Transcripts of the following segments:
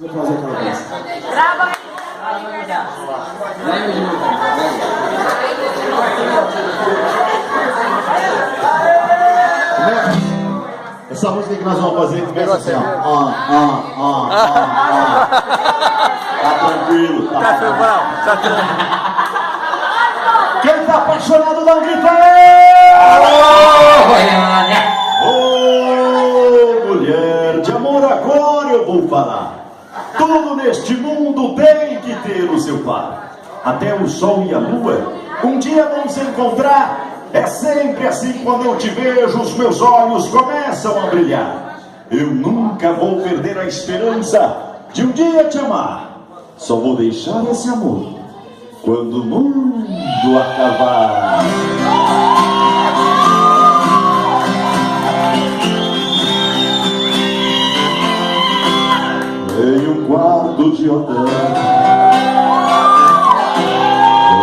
Vou fazer aquela vez. Grava aí. Essa música que nós vamos fazer começa assim, ó. Tá tranquilo, tá tranquilo. Quem tá apaixonado, dá um grito aí! Ô, mulher de amor, agora eu vou falar. Tudo neste mundo tem que ter o seu par. Até o sol e a lua um dia vão se encontrar. É sempre assim, quando eu te vejo, os meus olhos começam a brilhar. Eu nunca vou perder a esperança de um dia te amar. Só vou deixar esse amor quando o mundo acabar. Em um quarto de hotel,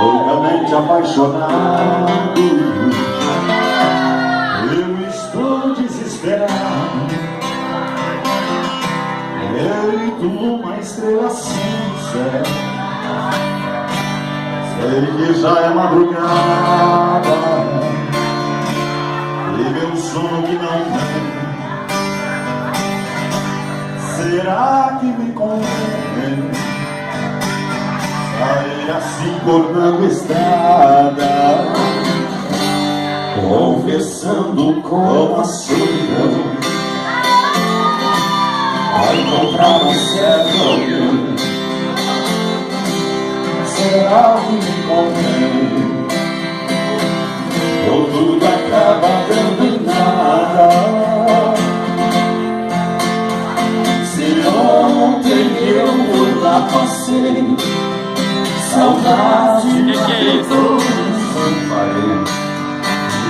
loucamente apaixonado, eu estou desesperado. Feito uma estrela sincera, sei que já é madrugada e meu sono que não tem. Será que me convém sair assim cortando estrada, conversando com a solidão, a encontrar um certo alguém? Será que me convém? Ou tudo acaba dando em nada? Ontem eu por lá passei, saudade me apertou, não parei.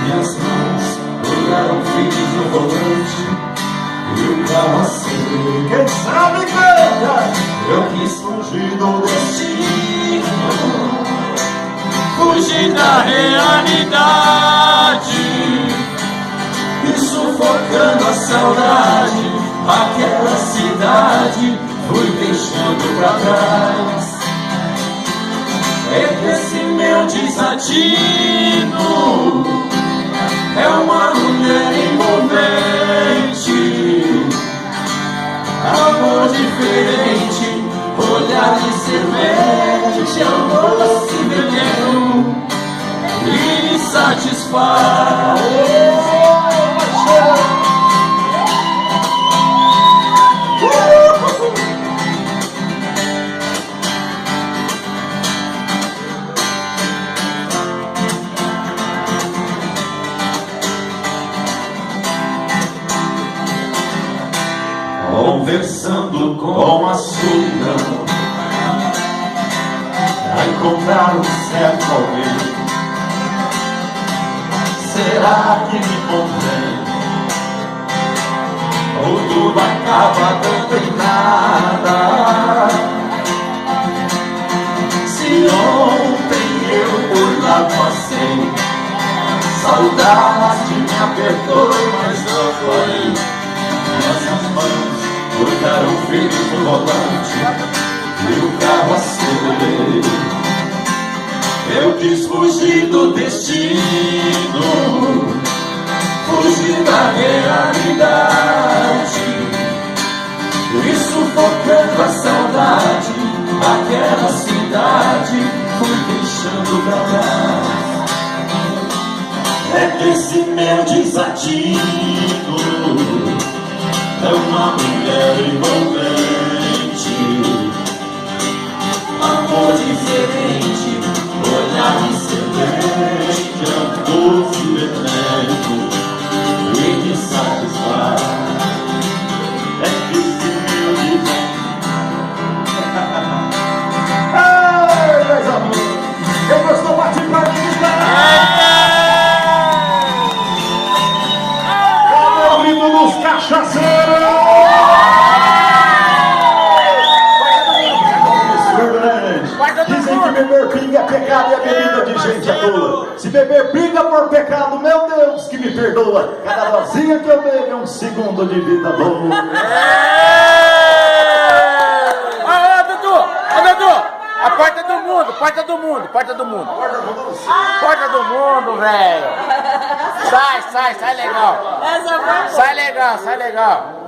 Minhas mãos olharam firmes no volante e o carro acelerou. Quem sabe canta, eu quis fugir do destino, fugir da realidade e sufocando a saudade. Aquela cidade fui deixando pra trás. É que esse meu desatino é uma mulher envolvente, amor diferente, olhar de servente, amor se veneno e me satisfaz. Conversando com a solidão, a encontrar um certo alguém. Será que me convém? Ou tudo acaba dando em nada? Se ontem eu por lá passei, saudade me apertou, mas não foi. Nossas mãos grudaram firmes no volante e o carro acelerou. Eu quis fugir do destino, fugir da realidade e sufocando a saudade. Aquela cidade fui deixando pra trás. É que esse meu desatino é uma mulher envolvente, amor diferente, olhar de serpente, amor veneno e me satisfaz. É que esse meu desatino. Ai, meus amores, eu gostou participar de dos cachaceiros! Dizem que beber pinga é pecado e a bebida de gente é tola. Se beber pinga por pecado, meu Deus que me perdoa. Cada dosinha que eu bebo é um segundo de vida boa. mundo, porta do mundo, porta do mundo. Porta do mundo, velho. Sai legal. Sai legal, sai legal.